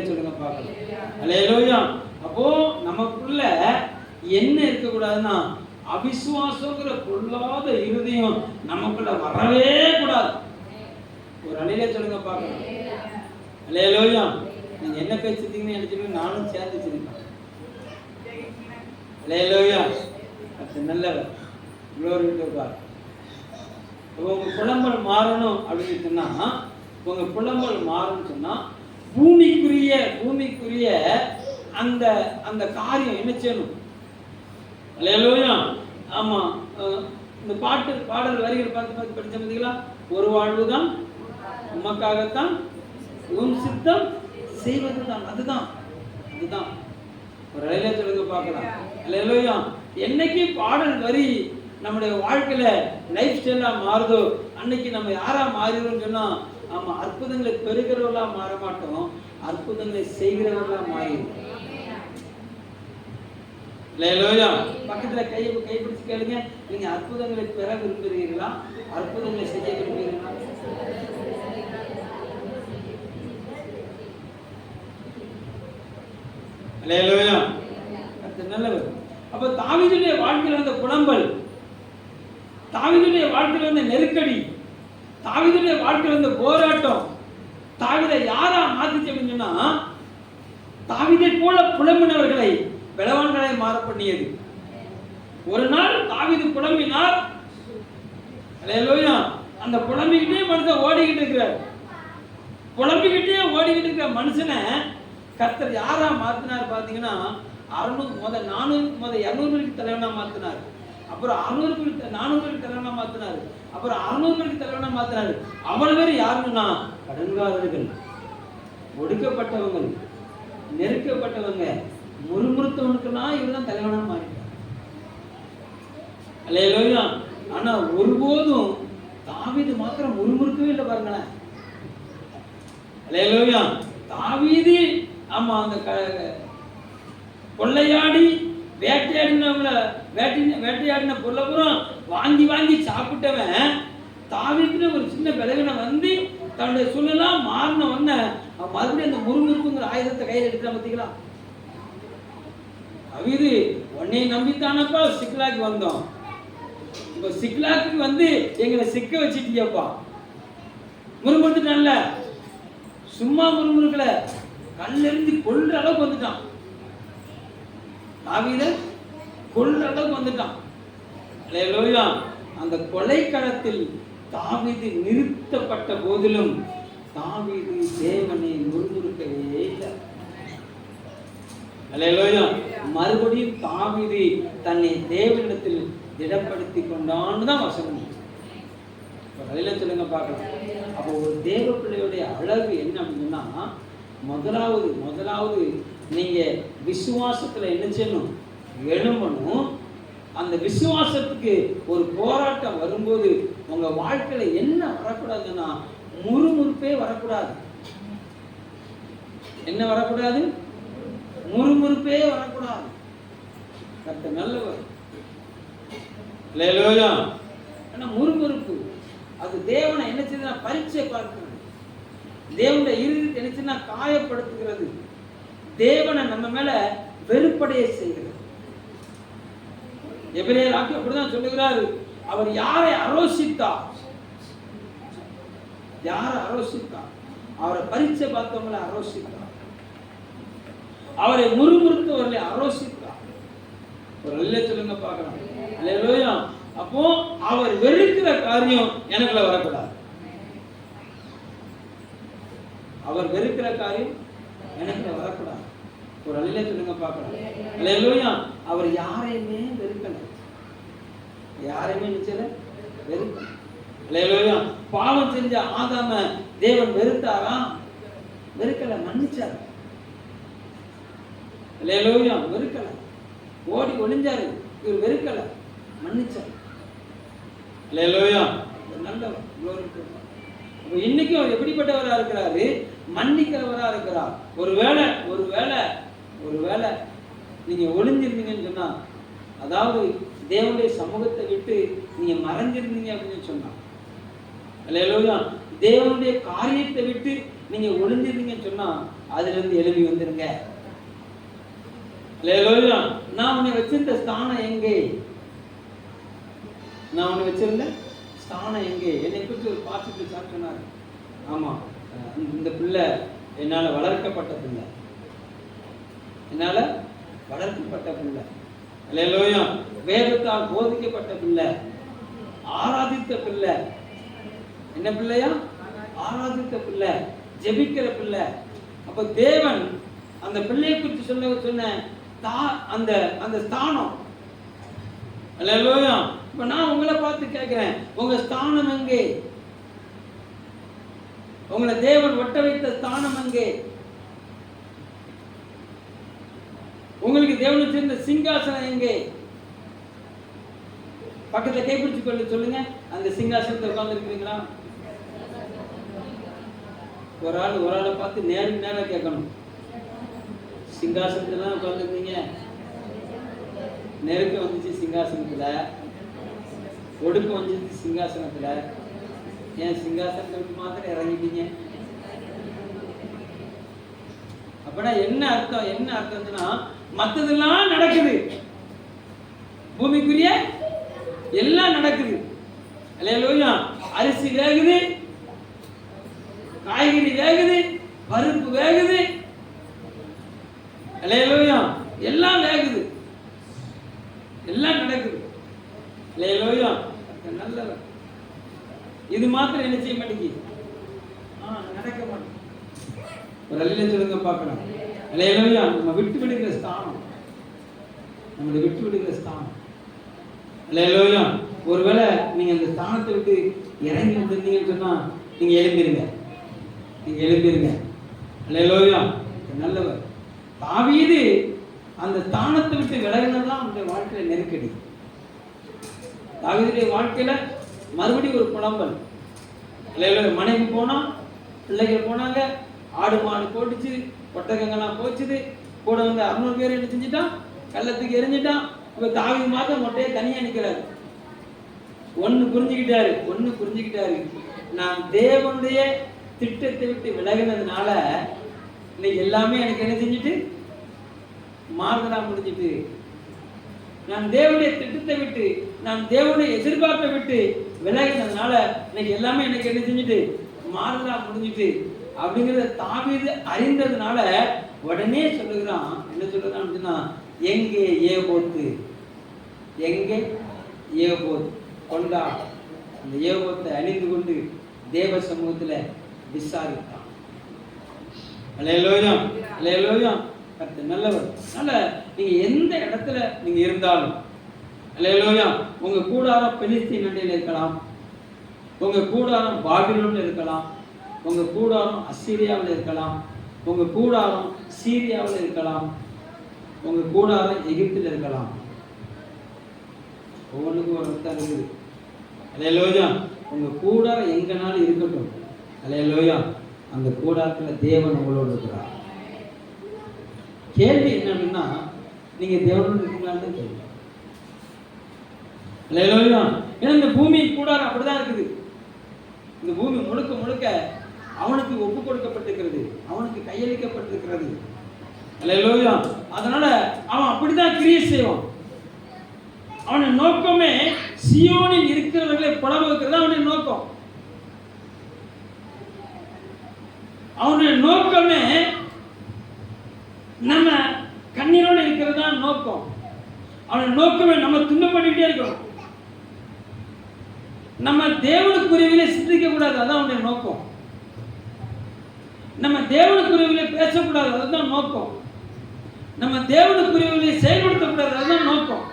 சொல்லுங்க பார்க்கலாம். அல்லேலூயா. அப்போ நமக்குள்ள என்ன இருக்கக்கூடாதுன்னா, அவிசுவாசங்கிற பொல்லாத இருதயம் நமக்குள்ள வரவே கூடாது. ஒரு அலையில சொல்லுங்க பார்க்கலாம். அல்லேலூயா. நீங்க என்ன பேசிட்டீங்கன்னு நினைச்சீங்க, நானும் சேர்ந்து வச்சிருக்கேன். அல்லேலூயா. அது நல்லவர். Glory to God. உங்க புலம்பல் மாறணும் அப்படின்னு சொன்னா, உங்க புலம்பல் மாறணும்னு சொன்னா, பூமிக்குரிய அந்த அந்த காரியம் என்ன செய்யணும்? அல்லேலூயா. ஆமா, இந்த பாடல் வரிகள் பார்த்து படிச்ச பார்த்தீங்களா? ஒரு வாழ்வுதான் உமக்காகத்தான், உன் சித்தம் செய்வதுதான். அதுதான் ஒரு அலையில சொல்லுங்க பார்க்கலாம். அல்லேலூயா. என்னைக்கு பாடல் வரி நம்முடைய வாழ்க்கையில லைஃப் ஸ்டைலா மாறுதோ, அன்னைக்கு நம்ம யாரா மாறிடும்னு சொன்னா, ஆமா, அற்புதங்களை பெறுகிறவர்களா மாற மாட்டோம், அற்புதங்களை செய்கிறவர்களா மாறிடும். அல்லேலூயா. பக்கத்துல கைப்பிடிச்சு கேளுங்க, நீங்க அற்புதங்களை பெற விரும்புகிறீர்களா, அற்புதங்களை செய்ய விரும்புகிறீர்களா? அல்லேலூயா. அது நல்லவர். அப்ப தாவீதுடைய வாழ்க்கையில வந்த புலம்பல், தாவீதுடைய வாழ்க்கையில வந்த நெருக்கடி, தாவீதுடைய வாழ்க்கையில வந்த போராட்டம், தாவீதை யாரா மாத்திச்சு அப்படின்னு சொன்னா, தாவீதை போல புலம்பினவர்களை பலவான்களை மாற பண்ணியது. ஒரு நாள் தாவீது புலம்பினார். அல்லேலூயா. அந்த புலம்பிக்கிட்டே மனுஷன் ஓடிக்கிட்டு இருக்கிறார். புலம்பிக்கிட்டே ஓடிக்கிட்டு இருக்கிற மனுஷனை கர்த்தர் யாரா மாத்தினார் பார்த்தீங்கன்னா, 200 பேருக்கு தலைவனா மாத்தினார். அப்புறம் 400 பேருக்கு தலைவனா மாத்தினார். அப்புறம் 600 பேருக்கு தலைவனா மாத்தினார். அவ்வளவு பேர் யாருன்னா, கடன்காரர்கள், ஒடுக்கப்பட்டவங்க, நெருக்கப்பட்டவங்க, முறுமுறுத்தவனுக்குலாம் இவர்தான் தலைவனா மாறிட்டார். அல்லேலூயா. ஆனா ஒருபோதும் தாவீது மாத்திரம் முறுமுறுக்கவே இல்லை பாருங்களேன். அல்லேலூயா. தாவீது ஆமா, அந்த கொள்ளையாடி வேட்டையாடின பொருளப்புறம் வாங்கி சாப்பிட்டவன், தாவீதுல ஒரு சின்ன பலவீனம் வந்து தன்னுடைய சூழ்நிலாம் மாறின உடனே மறுபடியும் அந்த முறுமுறுப்புங்கிற ஆயுதத்தை கையில் எடுக்கலாம். பார்த்தீங்களா? தாவீது உன்னை நம்பித்தானப்பா சிக்லாக்கு வந்தோம், இப்ப சிக்லாக்கு வந்து எங்களை சிக்க வச்சிட்டியப்பா. முறுமுறுத்துட்டான்ல, சும்மா முறுமுறுக்கல, கல்லெறிஞ்சு கொல்ற அளவுக்கு வந்துட்டான். தாவீத கொல்ற அளவுக்கு வந்துட்டான். அல்லேலூயா. அந்த கொலைக்களத்தில் தாவீது நிறுத்தப்பட்ட போதிலும் தாவீது தேவனை முறுமுறுக்கவே இல்லை. அல்லேலூயா. மறுபடியும் தாவீது தன்னை தேவனிடத்தில் திடப்படுத்தி கொண்டான்னு தான் வசனம். அதையில சொல்லுங்க பார்க்கலாம். அப்போ ஒரு தேவ பிள்ளையுடைய அழகு என்ன அப்படின்னா, முதலாவது நீங்க விசுவாசத்துல என்ன செய்யணும்? எழும்பணும். அந்த விசுவாசத்துக்கு ஒரு போராட்டம் வரும்போது உங்க வாழ்க்கையில என்ன வரக்கூடாதுன்னா, முறுமுறுப்பே வரக்கூடாது. என்ன வரக்கூடாது? முறுமுறுப்பே வரக்கூடாது. கர்த்தர் நல்லவர். அல்லேலூயா. ஆனா முறுமுறுப்பு அது தேவனை என்ன செய்யுதுன்னா பரீட்சை பார்க்கிறது. தேவனுடைய இருதயத்தை என்ன செய்யுதுன்னா காயப்படுத்துகிறது. தேவனை நம்ம மேல வெறுப்படைய செய்கிறது. எபிரேயர் ஆக்கிய அப்படிதான் சொல்லுகிறாரு. அவர் யாரை அரோசித்தார்? யாரை அரோசித்தார்? அவரை பரீட்சை பார்த்தவங்களை அரோசித்தார். அவரை முறுமுறுத்தவர்களை அரோசித்தார். ஒரு அல்ல சொல்லுங்க பார்க்கலாம். அல்லேலூயா. அப்போ அவர் வெறுக்கிற காரியம் எனக்குள்ள வரக்கூடாது. அவர் வெறுக்கிற காரியம் எனக்குள்ள வரக்கூடாது. ஒரு அல்ல சொல்லுங்க பார்க்கலாம். அல்லேலூயா. அவர் யாரையுமே வெறுக்கல, யாரையுமே நிச்சயல வெறுக்கல. அல்லேலூயா. பாவம் செஞ்ச ஆதாம தேவன் வெறுத்தாரா? வெறுக்கல, மன்னிச்சார். அல்லேலூயா. வெறுக்கல, ஓடி ஒளிஞ்சாரு. இவர் வெறுக்கல, மன்னிச்சார். அல்லேலூயா. நல்லவர். அப்ப இன்னைக்கும் அவர் எப்படிப்பட்டவரா இருக்கிறாரு? மன்னிக்கிறவரா இருக்கிறார். ஒருவேளை நீங்க ஒளிஞ்சிருந்தீங்கன்னு சொன்னா, அதாவது தேவனுடைய சமூகத்தை விட்டு நீங்க மறைஞ்சிருந்தீங்க அப்படின்னு சொன்னா, அல்லேலூயா, தேவனுடைய காரியத்தை விட்டு நீங்க ஒளிஞ்சிருந்தீங்கன்னு சொன்னா, அதுல இருந்து எழுப்பி வந்துருங்க. அல்லேலூயா. நான் உன்னை வச்சிருந்த ஸ்தானம் எங்கே? நான் உன்னை வச்சிருந்த ஸ்தானம் எங்கே? என்னை குறித்து ஒரு பாசிட்டிவ் சார் சொன்னார். ஆமா, இந்த பிள்ளை என்னால வளர்க்கப்பட்ட பிள்ளை, என்னால வளர்க்கப்பட்ட பிள்ளை. அல்லேலூயா. வேதத்தால் போதிக்கப்பட்ட பிள்ளை, ஆராதித்த பிள்ளை. என்ன பிள்ளையா? ஆராதித்த பிள்ளை, ஜெபிக்கிற பிள்ளை. அப்ப தேவன் அந்த பிள்ளையை குறித்து சொன்ன அந்த ஸ்தானம். அல்லேலூயா. இப்ப நான் உங்களை பார்த்து கேட்கிறேன், உங்க ஸ்தானம் எங்கே? உங்களை தேவன் ஒட்ட வைத்த ஸ்தானம் எங்கே? உங்களுக்கு தேவன் சேர்ந்த சிங்காசனம் எங்கே? பக்கத்துல கைப்பிடிச்சு கொள்ள சொல்லுங்க. அந்த சிங்காசனத்தை உட்கார்ந்து இருக்கிறீங்களா? ஒரு ஆளை பார்த்து நேரம் கேட்கணும். சிங்காசனத்துல உட்கார்ந்துருக்கீங்க. நெருக்க வந்துச்சு சிங்காசனத்துல, ஒடுக்க வந்துச்சு சிங்காசனத்துல. ஏன் சிங்காசனத்தை விட்டு மாத்திரம் இறங்கிட்டீங்க? அப்படின்னா என்ன அர்த்தம்னா, மற்றதெல்லாம் நடக்குது, பூமிக்குரிய எல்லாம் நடக்குது. அல்லேலூயா. அரிசி வேகுது, காய்கறி வேகுது, பருப்பு வேகுது. அல்லேலூயா. எல்லாம் வேகுது, எல்லாம் நடக்குது. அல்லேலூயா. நல்லவர். இது மாத்திரம் என்ன செய்ய மாட்டேங்குது, நடக்க மாட்டேங்குது. ஒரு அல்லேலூயா சொல்லுங்க பார்க்கலாம். அல்லேலூயா. நம்ம விட்டு விடுகிற ஸ்தானம், நம்மளை விட்டு விடுகிற ஸ்தானம். அல்லேலூயா. ஒருவேளை நீங்க அந்த ஸ்தானத்தை விட்டு இறங்கி வந்திருந்தீங்கன்னு சொன்னா, நீங்க எழுப்பிருங்க. அல்லேலூயா. நல்லவர். தாவீது அந்த ஸ்தானத்தை விட்டு விலகினதுதான் அவனுடைய வாழ்க்கையில நெருக்கடி. தாவீதுடைய வாழ்க்கையில மறுபடியும் ஒரு புலம்பல். அல்லேலூயா. மனைவி போனா, பிள்ளைகள் போனாங்க, ஆடு மாடு போட்டுச்சு, ஒட்டகங்கள்லாம் போச்சுது, கூட வந்து 600 பேர் என்ன செஞ்சுட்டான், கள்ளத்துக்கு எரிஞ்சிட்டான். இப்ப தாவீது மாத்திரம் மொட்டையே தனியா நிக்கிறாரு. ஒன்னு புரிஞ்சுக்கிட்டாரு, நான் தேவனுடைய திட்டத்தை விட்டு விலகினதுனால இன்னைக்கு எல்லாமே எனக்கு என்ன செஞ்சுட்டு மாறுதலா முடிஞ்சிட்டு. நான் தேவனுடைய திட்டத்தை விட்டு, நான் தேவனுடைய எதிர்பார்ப்பை விட்டு விலகினதுனால இன்னைக்கு எல்லாமே எனக்கு என்ன செஞ்சுட்டு மாறுதலா முடிஞ்சிட்டு அப்படிங்கிறத தாவீது அறிந்ததுனால உடனே சொல்லுகிறான். என்ன சொல்லுறான் அப்படின்னா, எங்கே ஏபோத் கொண்டா. அந்த ஏபோத்தை அணிந்து கொண்டு தேவ சமூகத்துல விசாரித்தான். அல்லேலூயா. அல்லேலூயா. கர்த்தர் நல்லவர். அதனால நீங்க எந்த இடத்துல நீங்க இருந்தாலும், அல்லேலூயா, உங்க கூடாரம் பெலிஸ்தீன் நடையில இருக்கலாம், உங்க கூடாரம் பாபிலோன்ல இருக்கலாம், உங்க கூடாரம் அசீரியாவில் இருக்கலாம், உங்க கூடாரம் சீரியாவில் இருக்கலாம், உங்க கூடாரம் எகிப்தில் இருக்கலாம். ஒவ்வொன்றுக்கும் ஒரு அர்த்தம் இருக்குது. அல்லேலூயா. உங்க கூடாரம் எங்கனாலும் இருக்கட்டும். அல்லேலூயா. அந்த கூடாரத்தில் தேவன் உங்களோடு இருக்கிறார். கேள்வி என்னன்னா, நீங்க தேவனோடு இருக்கீங்களான்னு கேள்வி. அல்லேலூயா. ஏன்னா இந்த பூமி கூடாரம் அப்படிதான் இருக்குது. இந்த பூமி முழுக்க அவனுக்கு ஒப்பு கொடுக்கப்பட்டிருக்கிறது, அவனுக்கு கையளிக்கப்பட்டிருக்கிறது. அல்லேலூயா. அதனால அவன் அப்படிதான் கிரியை செய்வான். அவனுடைய நோக்கமே சியோனில் இருக்கிறவர்களை புலம்ப வைக்கிறது அவனுடைய நோக்கம். அவனுடைய நோக்கமே நம்ம கண்ணீரோடு இருக்கிறது தான் நோக்கம். அவனுடைய நோக்கமே நம்ம துன்பப்பட்டுக்கிட்டே இருக்கணும், நம்ம தேவனுக்குரியவிலே சிந்திக்க கூடாது, அதான் அவனுடைய நோக்கம். நம்ம தேவனுக்குரியவிலே பேசக்கூடாது, அதுதான் நோக்கம். நம்ம தேவனுக்குரியவிலே செயல்படுத்தக்கூடாது, அதுதான் நோக்கம்.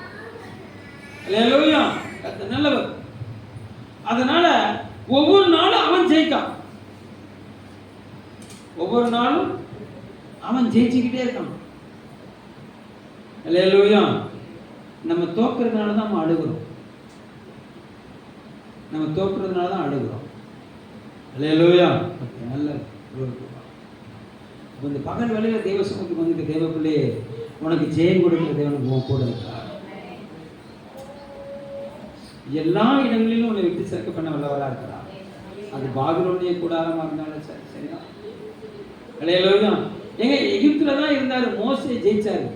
அல்லேலூயா. கர்த்தர் நல்லவர். அதனால ஒவ்வொரு நாளும் அவன் ஜெயிக்கான், ஒவ்வொரு நாளும் அவன் ஜெயிச்சுக்கிட்டே இருக்கான். அல்லேலூயா. நம்ம தோக்குறதுனால தான் நம்ம அழுகிறோம். நம்ம தோக்குறதுனால தான் அழுகிறோம். அல்லேலூயா. நல்ல இந்த பகல் வேளையில தேவ சமூகத்துக்கு வந்துட்டு, தேவ பிள்ளையே, உனக்கு ஜெயம் கொடுக்கிற தேவனுக்கு கூட இருக்கிறார். எல்லா இடங்களிலும் உன்னை விட்டு சேர்க்க பண்ண வல்லவரா இருக்கிறார். அது பாபிலோனிய கூடாரமா இருந்தாலும் சரி. சரிதான். அல்லேலூயா. எங்க எகிப்துல தான் இருந்தாரு, மோசே ஜெயிச்சாரு.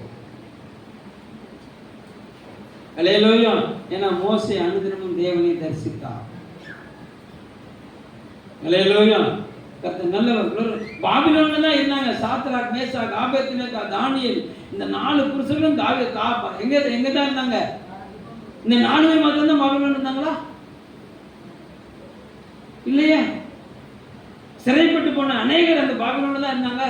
அல்லேலூயா. ஏன்னா மோசே அனுதினமும் தேவனை தரிசித்தார். அல்லேலூயா. கர்த்தர் நல்லவர். பாபிலோன்ல தான் இருந்தாங்க. சாத்ராக், மேசாக், ஆபேத்நேகோ, தானியேல், இந்த 4 புருஷர்களும் எங்க தான் இருந்தாங்க? இந்த 4 பேர் மட்டும் தான் பாபிலோன்ல இருந்தாங்களா? இல்லையே. சிறைப்பட்டு போன அநேகர் அந்த பாபிலோன்ல தான் இருந்தாங்க.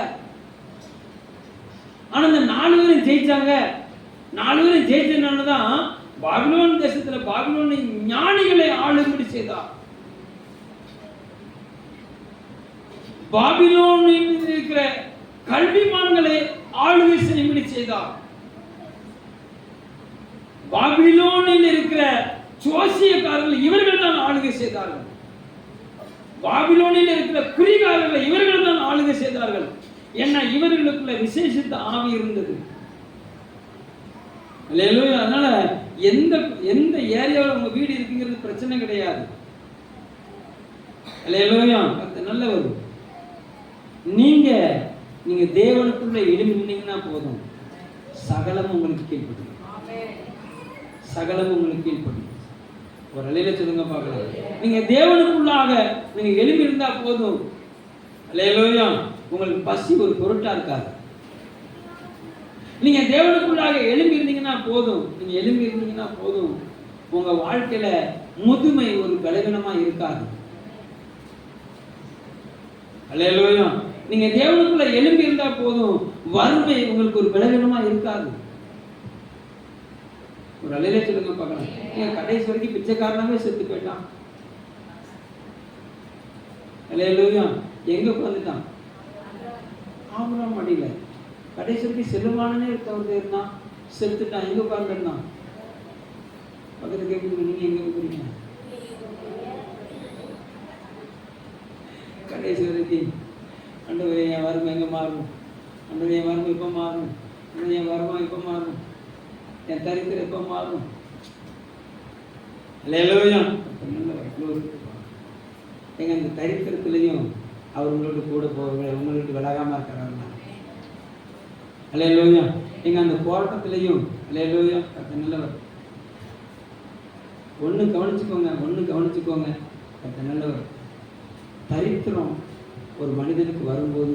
ஆனா இந்த 4 பேரும் ஜெயிச்சாங்க. 4 பேரும் ஜெயிச்சதுனால தான் பாபிலோன் தேசத்துல பாபிலோனை ஞானிகளை ஆளும்படி செய்தார். பாபிலோனில் இருக்கிற கல்விமான்களை ஆளுகை செய்யும்படி செய்தார். பாபிலோனில் இருக்கிற ஜோசியக்காரர்கள் இவர்கள் தான் ஆளுகை செய்தார்கள். பாபிலோனில் இருக்கிற குறிகாரர்கள் இவர்கள் தான் ஆளுகை செய்தார்கள். ஏன்னா இவர்களுக்குள்ள விசேஷித்த ஆவி இருந்தது. அதனால எந்த எந்த ஏரியாவில் உங்க வீடு இருக்குங்கிறது பிரச்சனை கிடையாது. நல்லவர். நீங்க தேவனுக்குள்ள எழும்பி நின்னீங்கன்னா போதும், சகலம் உங்களுக்கு கீழ்ப்படும். சகலம் உங்களுக்கு கீழ்ப்படும். ஒரு அலையில சொல்லுங்க பார்க்கலாம். நீங்க தேவனுக்குள்ளாக நீங்க எழும்பி இருந்தா போதும். அல்லேலூயா. உங்களுக்கு பசி ஒரு பொருட்டா இருக்காது. நீங்க தேவனுக்குள்ளாக எழும்பி இருந்தீங்கன்னா போதும். நீங்க எழும்பி இருந்தீங்கன்னா போதும், உங்க வாழ்க்கையில முதுமை ஒரு பலவீனமா இருக்காது. அல்லேலூயா. நீங்க தேவனுக்குள்ள எழும்பி இருந்தா போதும், வறுமை உங்களுக்கு ஒரு பலவீனமா இருக்காது. ஒரு அலையில சொல்லுங்க பார்க்கலாம். நீங்க கடைசி வரைக்கும் பிச்சைக்காரனாவே செத்து போயிட்டான். அல்லேலூயா. எங்க உட்கார்ந்துட்டான்? ஆபிரகாம் அடியில. கடைசி வரைக்கும் செல்வமானே இருந்தான், செத்துட்டான். எங்க உட்கார்ந்துருந்தான்? பக்கத்து கேட்குறீங்க, நீங்க எங்க போறீங்க? கடைசி வரைக்கும் ஆண்டவரே என் வறுமை எங்க மாறும், ஆண்டவரே என் வறுமை எப்ப மாறும், என் வறுமை எப்ப மாறும், என் தரித்திரம் எப்ப மாறும். அல்லேலூயா. எங்க அந்த தரித்திரத்திலையும் அவர் உங்களோட கூட போவாங்க, உங்களுக்கு விலகாம இருக்கிறாங்க. அல்லேலூயா. எங்க அந்த போராட்டத்திலையும் அல்லேலூயா கர்த்தர் நல்லவர். ஒண்ணு கவனிச்சுக்கோங்க, கர்த்தர் நல்லவர். தரித்திரம் ஒரு மனிதனுக்கு வரும்போது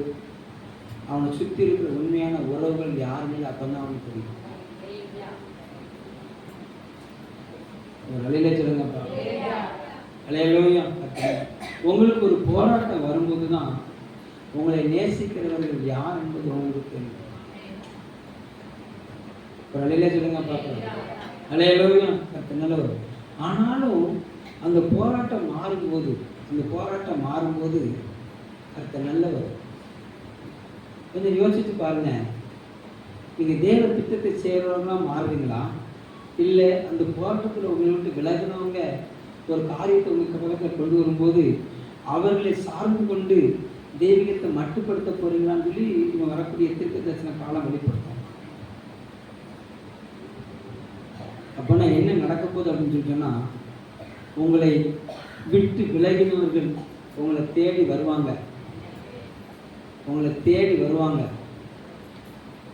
அவனை சுற்றி இருக்கிற உண்மையான உறவுகள் யாருமே அப்பதான் அவனுக்கு தெரியும். ஒரு அலையில சொல்லுங்கப்பா. அல்லேலூயா. உங்களுக்கு ஒரு போராட்டம் வரும்போது தான் உங்களை நேசிக்கிறவர்கள் யார் என்பது உங்களுக்கு தெரியும். ஒரு அலையில சொல்லுங்கப்பா. அல்லேலூயா. நல்லவர். ஆனாலும் அந்த போராட்டம் மாறும்போது கர்த்தர் நல்லவர். கொஞ்சம் யோசிச்சு பாருங்க. நீங்க தேவ திட்டத்தை செய்யறவங்களா மாறுறீங்களா, இல்லை அந்த போராட்டத்தில் உங்களை விட்டு விலகினவங்க ஒரு காரியத்தை உங்களுக்கு பக்கத்தில் கொண்டு வரும்போது அவர்களை சார்ந்து கொண்டு தெய்வீகத்தை மட்டுப்படுத்த போறீங்களான்னு சொல்லி இவங்க வரக்கூடிய தீர்க்க தரிசன காலம் வெளிப்படுத்தும். அப்போனா என்ன நடக்க போகுது அப்படின்னு சொல்லிட்டோன்னா, உங்களை விட்டு விலகினவர்கள் உங்களை தேடி வருவாங்க.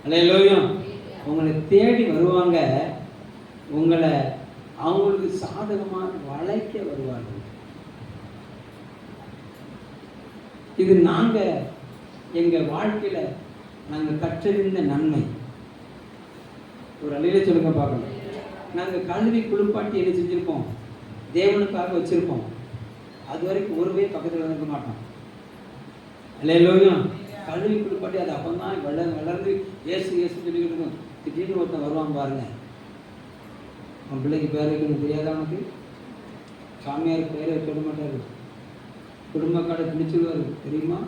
அல்லேலூயா. உங்களை தேடி வருவாங்க. உங்களை அவங்களுக்கு சாதகமாக வளைக்க வருவார்கள். இது நாங்க எங்க வாழ்க்கையில நாங்க கற்றறிந்த நன்மை. ஒரு அலையில சொல்லுங்க பார்க்கணும். நாங்க கல்வி குளிப்பாட்டி என்ன செஞ்சிருப்போம்? தேவனுக்காக வச்சிருப்போம். அது வரைக்கும் ஒருவே பக்கத்தில் இருக்க மாட்டோம். அல்லேலூயா. கல்வி குளிப்பாட்டி அது அப்பந்தான் வளர்ந்து ஏசு சொல்லிக்கிட்டு இருக்கும். திடீர்னு ஒருத்தன் வருவான் பாருங்க. அவன் பிள்ளைக்கு பேர் வைக்கணும் தெரியாதா? அவனுக்கு சாமியார் பேரை சொல்ல மாட்டாரு. குடும்ப காடை பிடிச்சிடுவாரு தெரியுமா?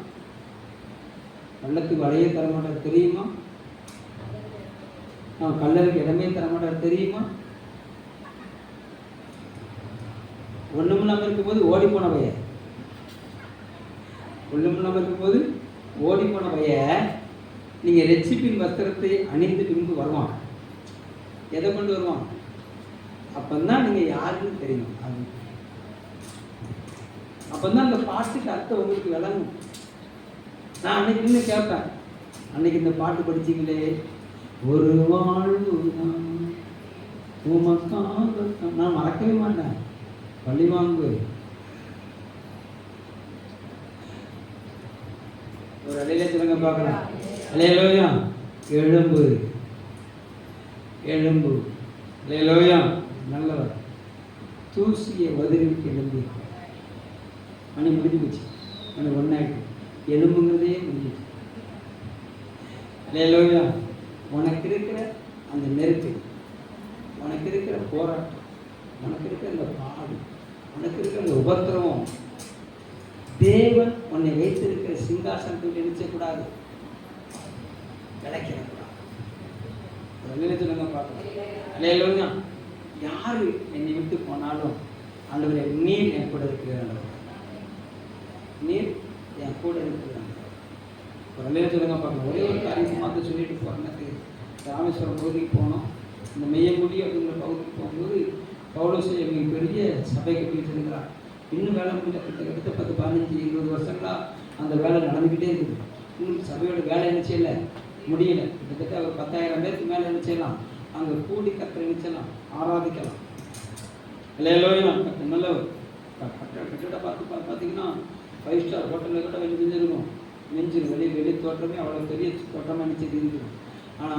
பள்ளத்துக்கு வளைய தர மாட்டார் தெரியுமா? அவன் கல்லறைக்கு இடமே தரமாட்டார் தெரியுமா? ஒண்ணும் இல்லாமல் இருக்கும்போது ஓடி போன பைய, ஒண்ணும் இல்லாமல் இருக்கும்போது ஓடி போன பைய நீங்க ரெச்சிப்பின் வஸ்திரத்தை அணிந்து பின்பு வருவான். எதை கொண்டு வருவான்? அப்பந்தான் நீங்க யாருன்னு தெரியும். அப்பந்தான் அந்த பாட்டுக்கு அர்த்தம் உங்களுக்கு விளங்கும். நான் அன்னைக்கு நின்று கேட்பேன், அன்னைக்கு இந்த பாட்டு படிச்சீங்களே, ஒரு வாழ்வு உமக்காக, நான் மறக்கவே மாட்டேன். பள்ளிவாங்கு ஒரு அடையில சொல்லுங்க பார்க்கலாம். அல்லேலூயா. எழும்பு எழும்பு. அல்லேலூயா. நல்லவர். தூசியை வதிரிவிட்டு எழும்பி. மணி முடிஞ்சு போச்சு, மணி ஒன்னாயிட்டு. எலும்புங்கிறதே முடிஞ்சிச்சு. அல்லேலூயா. உனக்கு இருக்கிற அந்த நெருப்பு, உனக்கு இருக்கிற போராட்டம், உனக்கு இருக்கிற அந்த பாடு, உனக்கு இருக்கிற அந்த உபத்திரவம், தேவன் உன்னை வைத்திருக்கிற சிங்காசனத்தில் நினைச்சக்கூடாது, விளக்கிடக்கூடாது. சொல்லுங்க பார்க்கலாம். அல்லேலூயா. யாரு என்னை விட்டு போனாலும் ஆண்டவரே நீர் என் கூட இருக்கிற, நீர் என் கூட இருக்கிறாங்க. சொல்லுங்க பார்க்கலாம். ஒரே ஒரு காரியம் மாற்ற சொல்லிட்டு போறேன்னு ராமேஸ்வரம் பகுதிக்கு போனோம். இந்த மெய்யங்குடி அப்படிங்கிற பகுதிக்கு போகும்போது பவுலோஸ் எங்களுக்கு பெரிய சபை கட்டிட்டு இருக்கிறார். இன்னும் வேலை முடியல. கிட்டத்தட்ட 10, 15, 20 வருஷங்களா அந்த வேலை நடந்துக்கிட்டே இருக்குது. இன்னும் சபையோட வேலை என்ன செய்யல, முடியல. கிட்டத்தட்ட ஒரு 10,000 பேருக்கு மேலே என்ன செய்யலாம், அங்கே கூடி கத்தரை நினைச்சலாம், ஆராதிக்கலாம். அல்லேலூயா. நல்ல கட்டிட பார்த்தீங்கன்னா 5 ஸ்டார் ஹோட்டலில் கூட வெளியே செஞ்சிருக்கும். வெளி தோற்றமே அவ்வளோ பெரிய தோற்றமாக நினச்சிட்டு இருக்குது. ஆனால்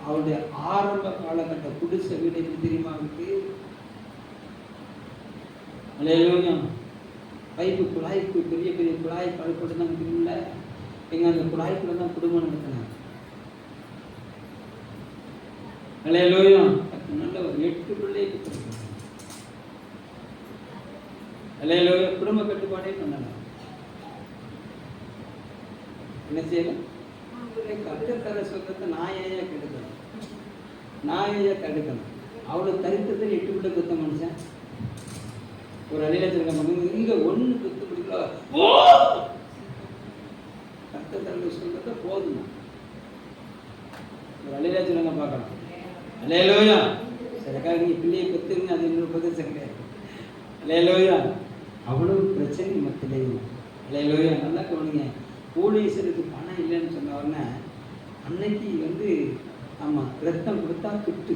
அவருடைய ஆரம்ப காலகட்ட குடிசை வீடு எப்படி தெரியுமா இருக்கு? அல்லேலூயா. பைப்பு குழாய்க்கு பெரிய பெரிய குழாய் பழுப்பட்டு தான் இருக்குல்ல, எங்க அந்த குழாய்க்குள்ள தான் குடும்பம் நடத்தினாங்க. அல்லேலூயா. நல்ல ஒரு 8 பிள்ளை. அல்லேலூயா. குடும்ப கட்டுப்பாடே பண்ணலாம். என்ன செய்யலாம்? கட்டுத்தர சொந்தத்தை நாயையா கெடுக்கணும், நாயையா தடுக்கணும். அவ்வளோ தரித்திரத்தில் 8 பிள்ளை குத்த மனுஷன். ஒரு அடியில இருக்க இங்க ஒண்ணு குத்து பிடிக்கல, கட்டுத்தர சொந்தத்தை போதும். ஒரு அடியில சொல்லுங்க பார்க்கலாம். அல்லேலூயா. சரிக்கா, நீங்க பிள்ளையை கொத்துங்க, அது இன்னொரு பிரதேசம் கிடையாது. அல்லேலூயா. அவ்வளவு பிரச்சனை மத்தியிலே. அல்லேலூயா. நல்லா கவனிங்க. போலீஸருக்கு பணம் இல்லைன்னு சொன்ன உடனே அன்னைக்கு ஆமாம் ரத்தம் கொடுத்தா துட்டு,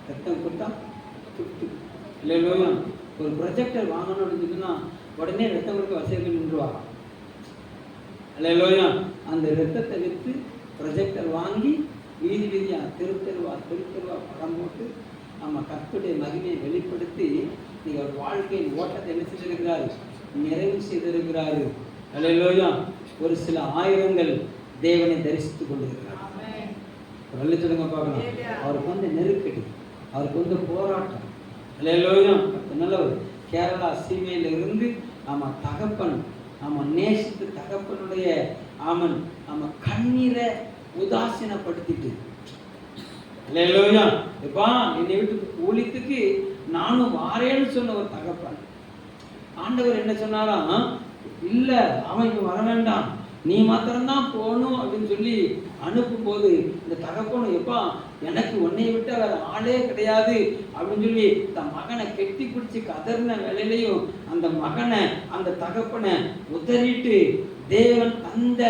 ரத்தம் கொடுத்தா துட்டு. இல்லையா, ஒரு ப்ரொஜெக்டர் வாங்கணும் அப்படின்னா உடனே ரத்தம் கொடுக்க வசதிகள் நின்றுவாங்க. இல்லையா, அந்த ரத்தத்தை விற்று ப்ரொஜெக்டர் வாங்கி வீதி வீதியாக தெருத்தெருவா படம் போட்டு ஆமாம் கர்த்தருடைய மகிமையை வெளிப்படுத்தி நீங்கள் ஒரு வாழ்க்கையின் ஓட்டத்தை என்ன செஞ்சிருக்கிறாரு, நிறைவு செய்திருக்கிறாரு. அல்லேலூயா. ஒரு சில ஆயிரங்கள் தேவனை தரிசித்துக் கொண்டிருக்கிறார். சொல்லுங்க பார்க்கலாம். அவருக்கு நெருக்கடி, அவருக்கு போராட்டம். அல்லேலூயா. நல்லவர். கேரளா சீமையில இருந்து தகப்பன் நேசித்து தகப்பனுடைய கண்ணீரை உதாசீனப்படுத்திட்டு, அல்லேலூயா, எப்பா என்னை வீட்டுக்கு ஊழியத்துக்கு நானும் வாரேன்னு சொன்ன ஒரு தகப்பன். ஆண்டவர் என்ன சொன்னாராம், இல்ல அவன் இங்க வர வேண்டாம், நீ மாத்திரம்தான் போகணும் அப்படின்னு சொல்லி அனுப்பும் போது இந்த தகப்பனும் எப்பா எனக்கு உன்னை விட்ட வேற ஆளே கிடையாது அப்படின்னு சொல்லி தன் மகனை கெட்டி பிடிச்சி கதறின வேலையிலையும் அந்த மகனை அந்த தகப்பனை உதறிட்டு தேவன் அந்த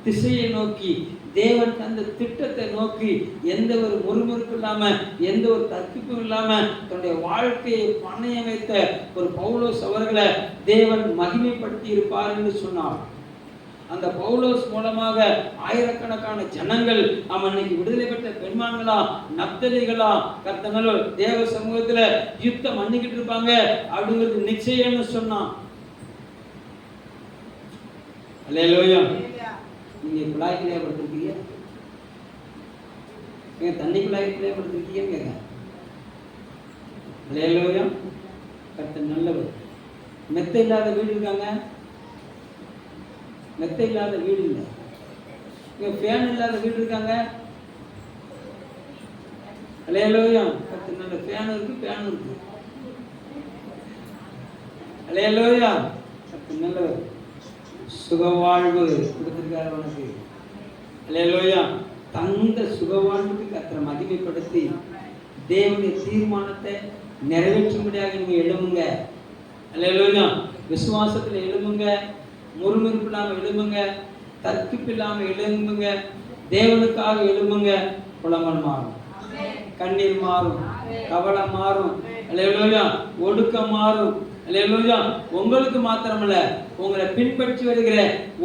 திசையை நோக்கி, தேவன் தந்த திட்டத்தை நோக்கி எந்த ஒரு முறுமுறுப்பு இல்லாம எந்த ஒரு தற்கிப்பும் இல்லாம தன்னுடைய வாழ்க்கையை பணைய வைத்த ஒரு பவுலோஸ் அவர்களை தேவன் மகிமைப்படுத்தி இருப்பார் என்று சொன்னார். அந்த பவுலோஸ் மூலமாக ஆயிரக்கணக்கான ஜனங்கள் இன்னைக்கு விடுதலை பெற்ற பெண்மான்களா நப்தலிகளா கர்த்தனால தேவ சமூகத்துல யுத்தம் பண்ணிக்கிட்டு இருப்பாங்க அப்படிங்கிறது நிச்சயம்னு சொன்னான். அல்லேலூயா. நீங்க குழாய்க்குள்ளே படுத்திருக்கீங்க, தண்ணி குழாய்க்குள்ளே படுத்திருக்கீங்க. அல்லேலூயா. கர்த்தர் நல்லவர். மெத்த இல்லாத வீடு இருக்காங்க, மெத்த இல்லாத வீடு இல்லை. ஃபேன் இல்லாத வீடு இருக்காங்க, அல்லேலூயா. நல்ல ஃபேன் இருக்கு. அல்லேலூயா. நல்ல சுகவாழ்வு கொடுத்திருக்காரு உனக்கு. அல்லேலூயா. தந்த சுகவாழ்வுக்கு கர்த்தரை மகிமைப்படுத்தி தேவனுடைய தீர்மானத்தை நிறைவேற்றும்படியாக நீங்க எழுமுங்க. அல்லேலூயா. விசுவாசத்துல எழுமுங்க, முறுமுறுப்பு இல்லாம எழுமுங்க, தர்க்கிப்பு இல்லாம எழுமுங்க, தேவனுக்காக எழுமுங்க. புலம்பல் மாறும், கண்ணீர் மாறும், கவலை மாறும். அல்லேலூயா. ஒடுக்கம் மாறும். அல்லேலூயா. உங்களுக்கு மாத்திரமல்ல, உங்களை பின்பற்றி வருகிற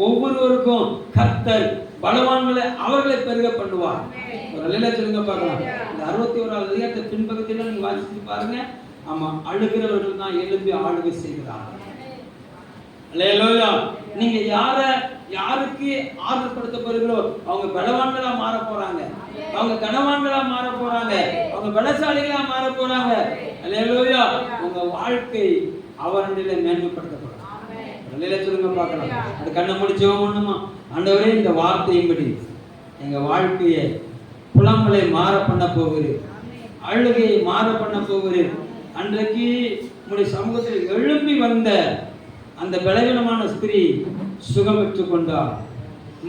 ஒவ்வொருவருக்கும் கர்த்தர் பலவான்களை அவர்களை பெருக பண்ணுவார். ஒரு அல்லேலூயா சொல்லுங்க பார்க்கலாம். இந்த 61வது அதிகாரத்தை பின்பகுதியில நீங்க வாசிச்சு பாருங்க. ஆமா, அழுகிறவர்கள் தான் எழும்பி ஆளுகை செய்கிறாங்க. அல்லேலூயா. நீங்க யாருக்கு ஆறுதல்படுத்த போறீங்களோ அவங்க பலவான்களா மாற போறாங்க, அவங்க கனவான்களா மாற போறாங்க, அவங்க பலசாலிகளா மாற போறாங்க. அல்லேலூயா. உங்க வாழ்க்கை அவரிடத்திலே மேன்மைப்படுத்தப்படும். அல்லேலூயா சொல்லுங்க பார்க்கலாம். அது கண்ணை மூடி ஜெபம் பண்ணுமா? ஆண்டவரே, இந்த வார்த்தையின்படி எங்க வாழ்க்கையை புலம்பலை மாற பண்ண போகிறேன், அழுகையை மாற பண்ண போகிறேன். அன்றைக்கு உங்களுடைய சமூகத்தில் எழும்பி வந்த அந்த பலவீனமான ஸ்திரீ சுகம் பெற்றுக் கொண்டார்.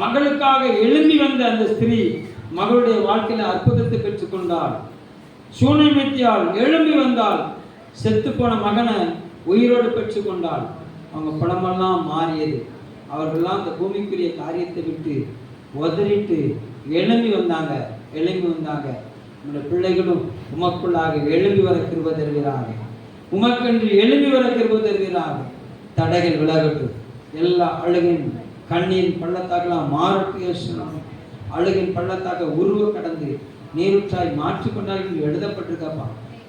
மகளுக்காக எழும்பி வந்த அந்த ஸ்திரீ மகளுடைய வாழ்க்கையில அற்புதத்தை பெற்றுக் கொண்டாள். சூனியமித்தியால் எழும்பி வந்தால் செத்து போன மகனை உயிரோடு பெற்றுக் கொண்டாள். அவங்க பணமெல்லாம் மாறியது. அவர்கள்லாம் அந்த பூமிக்குரிய காரியத்தை விட்டு உதறிட்டு எழும்பி வந்தாங்க. உங்களுடைய பிள்ளைகளும் உமக்குள்ளாக எழும்பி வர கிருபை தருகிறார்கள். உமக்கென்று எழும்பி வர கிருபை தருகிறார்கள். தடைகள் விலகட்டும். எல்லா அழுகின் கண்ணீர் பள்ளத்தாக்கெல்லாம் மாறட்டும். அழுகின் பள்ளத்தாக்க உருவ கடந்து நீருற்றாய் மாற்றிக்கொண்டார்கள் எழுதப்பட்டிருக்கப்பா.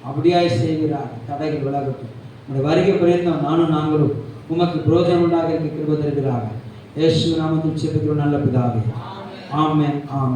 அப்படியாய் செய்கிறார். தடைகள் விலகட்டும். உங்களுடைய வருகை புரிந்தோம் நாங்களும் உமக்கு புரோஜனம் உண்டாக இருக்க கிருபை தருகிறார்கள். இயேசு நாமத்தில் ஜெபிக்கிறோம் நல்ல பிதாவே. ஆமென்.